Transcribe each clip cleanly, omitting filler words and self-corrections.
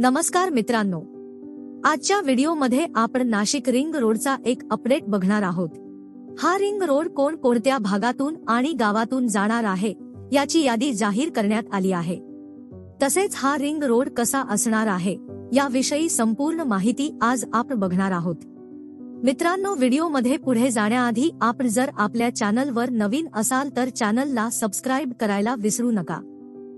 नमस्कार मित्रांनो, आजच्या व्हिडिओमध्ये आपण नाशिक रिंग रोडचा एक अपडेट बघणार आहोत। हा रिंग रोड कोणत्या भागातून आणि गावातून जाणार आहे याची यादी जाहीर करण्यात आली आहे। तसेच हा रिंग रोड कसा असणार आहे याविषयी संपूर्ण माहिती आज आपण बघणार आहोत। मित्रांनो, व्हिडिओमध्ये पुढे जाण्याआधी आपण जर आपल्या चॅनलवर नवीन असाल तर चॅनलला सबस्क्राइब करायला विसरू नका।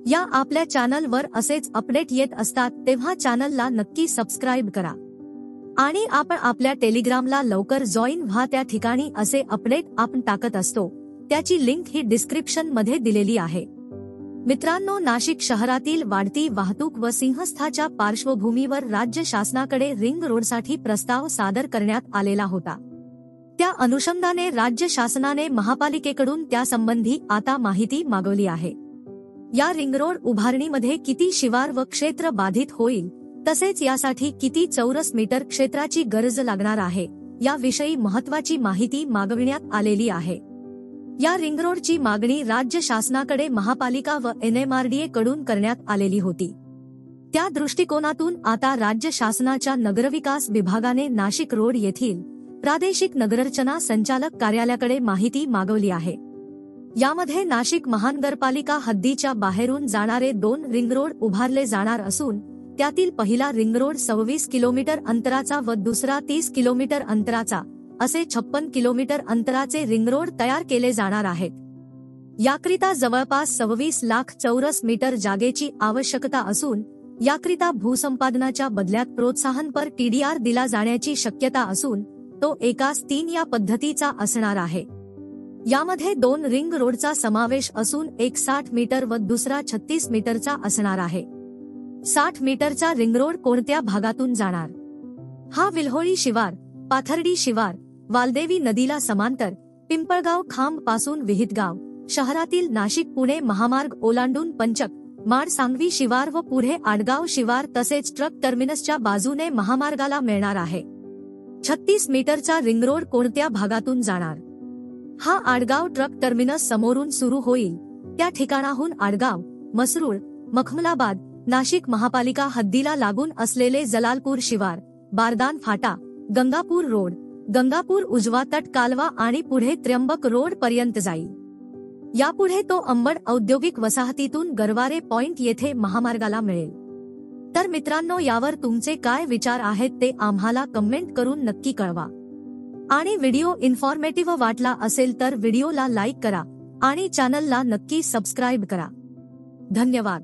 या आपल्या चॅनलवर असेच अपडेट येत असतात तेव्हा चॅनलला नक्की सबस्क्राइब करा आणि आपण आपल्या टेलिग्रामला लवकर जॉईन व्हा। त्या ठिकाणी असे अपडेट आपण टाकत असतो, त्याची लिंक ही डिस्क्रिप्शन मध्ये दिलेली आहे। मित्रांनो, नाशिक शहरातील वाढती वाहतूक व सिंहस्थाच्या पार्श्वभूमीवर राज्य शासनाकडे रिंग रोडसाठी प्रस्ताव सादर करण्यात आलेला होता। त्या अनुषंगाने राज्य शासनाने महापालिकेकडून त्यासंबंधी आता माहिती मागवली आहे। या रिंग रोड उभारणीमध्ये किती शिवार व क्षेत्र बाधित होईल, तसेच यासाठी किती चौरस मीटर क्षेत्राची गरज लागणार आहे याविषयी महत्त्वाची माहिती मागविण्यात आलेली आहे। या रिंग रोडची मागणी राज्य शासनाकडे महापालिका व NMRDA कडून करण्यात आलेली होती। त्या दृष्टिकोनातून आता राज्य शासनाच्या नगरविकास विभागाने नाशिक रोड येथील प्रादेशिक नगररचना संचालक कार्यालयाकडे माहिती मागवली आहे। यामध्ये नाशिक महानगरपालिका हद्दीच्या बाहेरून जाणारे 2 रिंग रोड उभारले जाणार असून त्यातील पहिला रिंग रोड 26 किलोमीटर अंतराचा व दुसरा 30 किलोमीटर अंतराचा असे 56 किलोमीटर अंतराचे रिंग रोड तयार केले जाणार आहेत। याकरिता जवळपास 26 लाख चौरस मीटर जागेची आवश्यकता असून याकरिता भूसंपादनाच्या बदल्यात प्रोत्साहनपर TDR दिला जाण्याची शक्यता असून तो 1:3 या पद्धतीचा असणार आहे। यामध्ये 2 रिंग रोडचा समावेश असून एक 60 मीटर व दुसरा 36 मीटरचा असणार आहे। 60 मीटरचा रिंग रोड कोणत्या भागातून जाणार? हा विल्होळी शिवार, पाथर्डी शिवार, वालदेवी नदीला समांतर, पिंपळगाव खांब पासून विहितगाव, शहरातील नाशिक पुणे महामार्ग ओलांडून पंचक, माड सांगवी शिवार व पुढे आडगाव शिवार तसेच ट्रक टर्मिनसच्या बाजूने महामार्गाला मिळणार आहे। 36 मीटरचा रिंग रोड कोणत्या भागातून जाणार? हा आडगाव ट्रक टर्मिनस समोरून सुरू होईल, त्या ठिकाणाहून आडगाव, मसरूळ, मखमलाबाद, नाशिक महापालिका हद्दीला लागून असलेले जलालपूर शिवार, बारदान फाटा, गंगापूर रोड, गंगापूर उजवा तट कालवा आणि पुढे त्र्यंबक रोड पर्यंत जाईल। यापुढे तो अंबड औद्योगिक वसाहतीतून गरवारे पॉइंट येथे महामार्गाला मिळेल। तर मित्रांनो, यावर तुमचे काय विचार आहेत ते आम्हाला कमेंट करून नक्की कळवा आणि व्हिडिओ इन्फॉर्मेटिव्ह वाटला असेल तर व्हिडिओला लाईक करा आणि चॅनलला नक्की सबस्क्राइब करा। धन्यवाद।